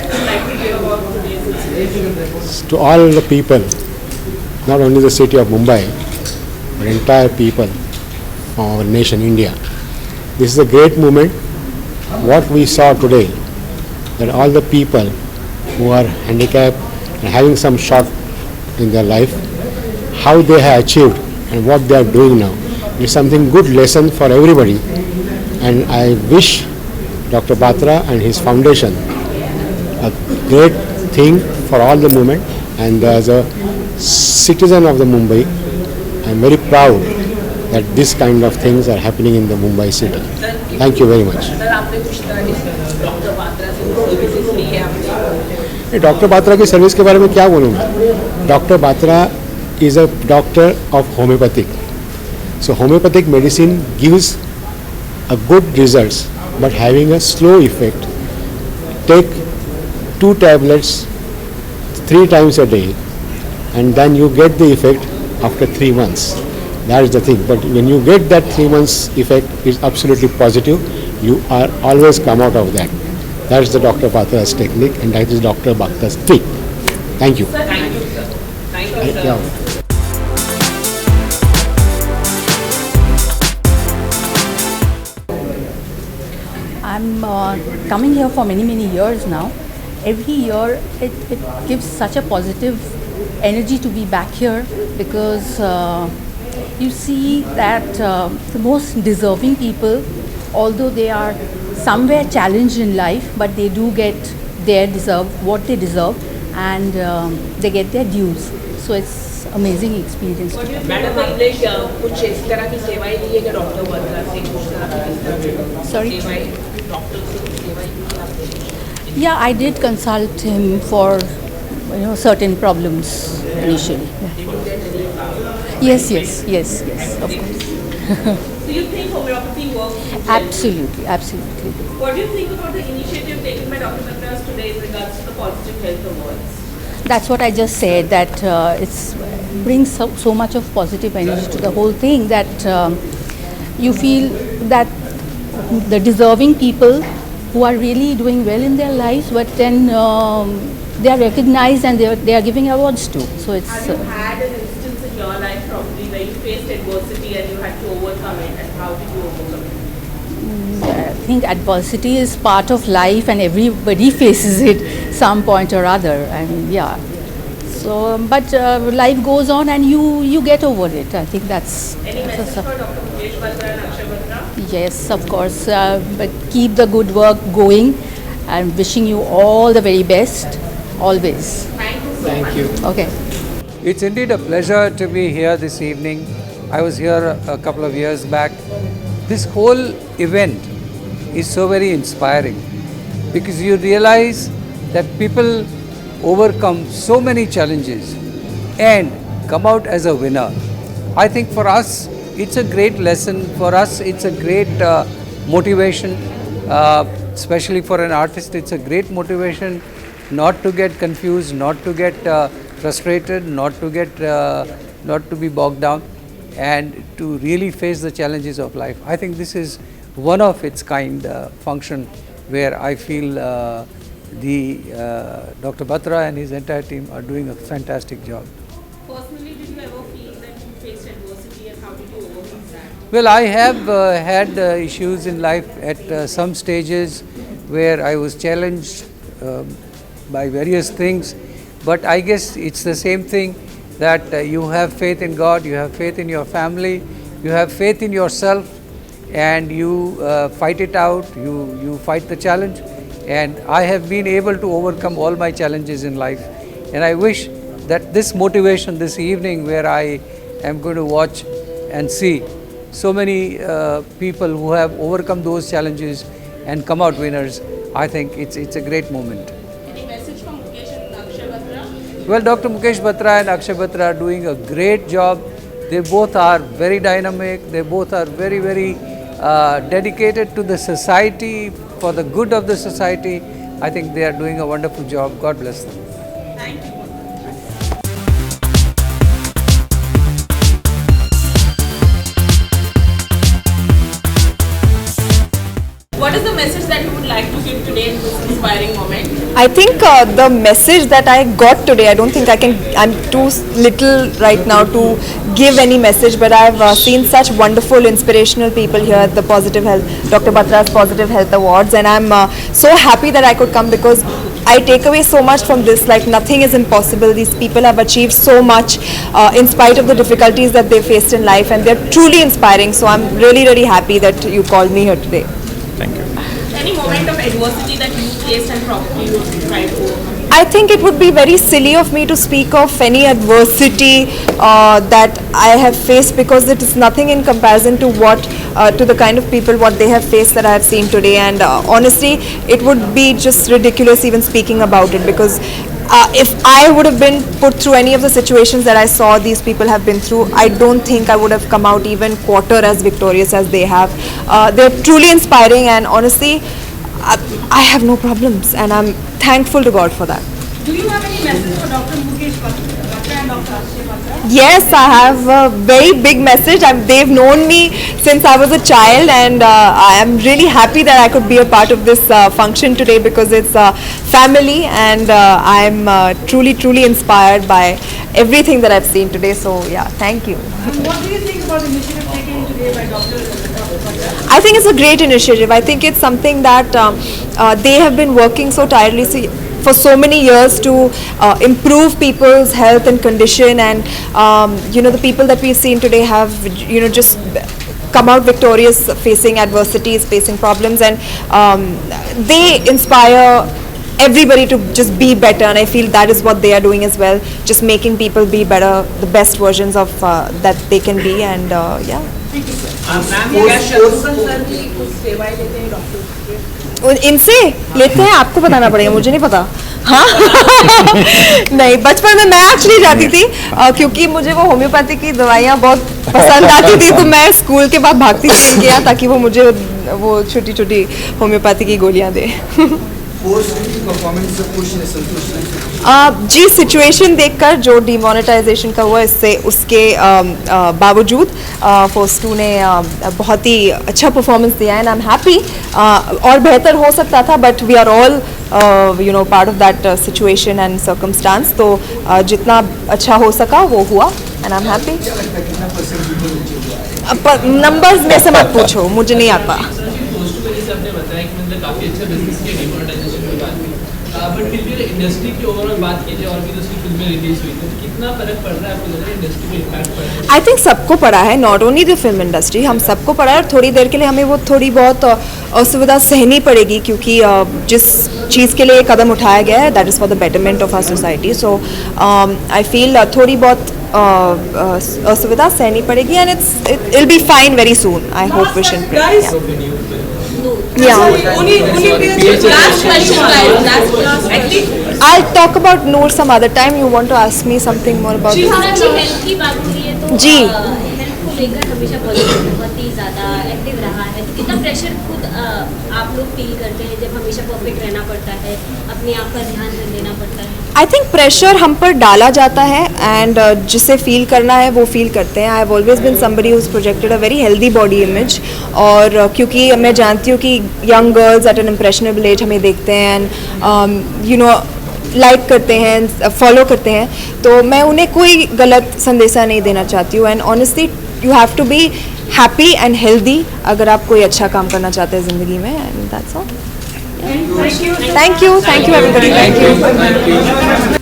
would like to hear about today's incident? To all the people, not only the city of Mumbai, but entire people of our nation, India. This is a great moment. What we saw today, that all the people who are handicapped and having some short in their life, how they have achieved and what they are doing now, is something good lesson for everybody. And I wish Dr. Batra and his foundation a great thing for all the movement. And as a citizen of the Mumbai, I am very proud that this kind of things are happening in the Mumbai city. Thank you very much. Sir आपने कुछ doctor Batra से services ली है आपने? Doctor Batra की service के बारे में क्या बोलूँगा. Doctor Batra is a doctor of homeopathic. So homeopathic medicine gives a good results, but having a slow effect. Take 2 tablets 3 times a day, and then you get the effect after 3 months. That is the thing. But when you get that 3 months effect, it's absolutely positive. You are always come out of that. That is the Dr. Batra's technique, and that is Dr. Batra's trick. Thank you. Sir thank you sir. Thank you sir. Yeah. I'm coming here for many years now. Every year it gives such a positive energy to be back here because you see that the most deserving people, although they are somewhere challenged in life, but they do get what they deserve, and they get their dues. So it's amazing experience. Madam आपने कुछ इस तरह की सेवाएं ली है क्या doctor Batra से? कुछ तरह की Sorry? सेवाएं डॉक्टर से कुछ सेवाएं ली है आपने? Yeah, I did consult him for certain problems initially. Yes, of course. So you think homeopathy works? Absolutely. What do you think about the initiative taken by Dr. Batra today in regards to the positive health awards? That's what I just said, that it brings so much of positive energy to the whole thing that you feel that the deserving people who are really doing well in their lives, but then they are recognized and they are giving awards too. So it's. Have you had an instance in your life probably where you faced adversity and you had to overcome it, and how did you overcome it? I think adversity is part of life and everybody faces it some point or other. I mean, yeah. So, but life goes on and you get over it. I think that's. Any message for Dr. Mukesh Batra and Akshay Batra? Yes, of course. But keep the good work going. I'm wishing you all the very best, always. Thank you so Thank much. you. Okay. It's indeed a pleasure to be here this evening. I was here a couple of years back. This whole event is so very inspiring because you realize that people overcome so many challenges and come out as a winner. I think for us, it's a great lesson. For us, it's a great motivation, especially for an artist. It's a great motivation not to get confused, not to get frustrated, not to be bogged down, and to really face the challenges of life. I think this is one of its kind function where I feel Dr. Batra and his entire team are doing a fantastic job. Personally, did you ever feel that you faced adversity, and how did you overcome that? Well, I have had issues in life at some stages where I was challenged by various things, but I guess it's the same thing that you have faith in God, you have faith in your family, you have faith in yourself, and you fight it out, you fight the challenge. And I have been able to overcome all my challenges in life. And I wish that this motivation this evening, where I am going to watch and see so many people who have overcome those challenges and come out winners, I think it's a great moment. Any message from Mukesh and Akshay Batra? Well, Dr. Mukesh Batra and Akshay Batra are doing a great job. They both are very dynamic. They both are very dedicated to the society, for the good of the society. I think they are doing a wonderful job. God bless them. Thank you. What is the message that you would like to give today in this inspiring moment? right? I think the message that I got today, I don't think I'm too little right now to give any message, but I've seen such wonderful, inspirational people here at the Positive Health, Dr. Batra's Positive Health Awards, and I'm so happy that I could come because I take away so much from this, like nothing is impossible. These people have achieved so much in spite of the difficulties that they faced in life, and they're truly inspiring. So I'm really, really happy that you called me here today. Thank you. Any moment of adversity that you faced and probably you tried to overcome? I think it would be very silly of me to speak of any adversity that I have faced because it is nothing in comparison to to the kind of people what they have faced that I have seen today, and honestly it would be just ridiculous even speaking about it because if I would have been put through any of the situations that I saw these people have been through, I don't think I would have come out even quarter as victorious as they have. They're truly inspiring, and honestly I have no problems, and I'm thankful to God for that. Do you have any message for Dr. Mukesh Batra and Dr. Akshay Batra? Yes, I have a very big message. They've known me since I was a child, and I am really happy that I could be a part of this function today because it's family, and I'm truly, truly inspired by everything that I've seen today. So yeah, thank you. And what do you think about the initiative taken today by Dr. Batra? I think it's a great initiative. I think it's something that they have been working so tirelessly for so many years to improve people's health and condition, and the people that we've seen today have just come out victorious facing adversities, facing problems, and they inspire everybody to just be better, and I feel that is what they are doing as well, just making people be better, the best versions of that they can be, and yeah. इनसे लेते हैं, आपको बताना पड़ेगा, मुझे नहीं पता. हाँ नहीं, बचपन में मैं एक्चुअली जाती थी क्योंकि मुझे वो होम्योपैथी की दवाइयाँ बहुत पसंद आती थी, तो मैं स्कूल के बाद भागती थी इनके यहाँ ताकि वो मुझे वो छोटी छोटी होम्योपैथी की गोलियाँ दे. जी, सिचुएशन देखकर जो डिमोनेटाइजेशन का हुआ इससे उसके बावजूद फोर्स 2 ने बहुत ही अच्छा परफॉर्मेंस दिया है, एंड आई एम हैप्पी. और बेहतर हो सकता था, but we are all part of that situation and circumstance, तो जितना अच्छा हो सका वो हुआ, and I am happy. Numbers में से मत पूछो, मुझे नहीं आता. आपने बताया कि मतलब काफी अच्छा बिजनेस के डिमोनेटाइजेशन की बात की, बट फिर भी इंडस्ट्री की ओवरऑल बात कीजिए और भी दूसरी फिल्में रिलीज हुई थी, तो कितना फर्क पड़ रहा है आपको, लग रहा है इंडस्ट्री में इम्पैक्ट पड़ रहा है? आई थिंक सबको पड़ा है, not only the film industry, हम सबको पड़ा है, और थोड़ी देर के लिए हमें वो थोड़ी बहुत असुविधा सहनी पड़ेगी क्योंकि जिस चीज़ के लिए ये कदम उठाया गया है that is for the betterment of our society. So I feel थोड़ी बहुत असुविधा सहनी पड़ेगी, and it will be fine very soon. I hope we should. Yeah. Only last question, guys. Last question. At least I'll talk about Noor some other time. You want to ask me something more about She this? has health की बात हो रही है तो जी. Health को लेकर हमेशा positive, बहुत ही ज़्यादा एक्टिव रहा है, तो कितना प्रेशर खुद आप लोग फील करते हैं जब हमेशा परफेक्ट रहना पड़ता है, अपने आप का ध्यान देना पड़ता है? आई थिंक प्रेशर हम पर डाला जाता है, एंड जिसे फील करना है वो फील करते हैं. I have always been somebody who's projected a very healthy body image, और क्योंकि मैं जानती हूँ कि young girls at an impressionable age हमें देखते हैं, एंड लाइक करते हैं, फॉलो करते हैं, तो मैं उन्हें कोई गलत संदेशा नहीं देना चाहती हूँ. And honestly you have to be happy and healthy अगर आप कोई अच्छा काम करना चाहते हैं ज़िंदगी में, and that's all. Thank you everybody. Thank you.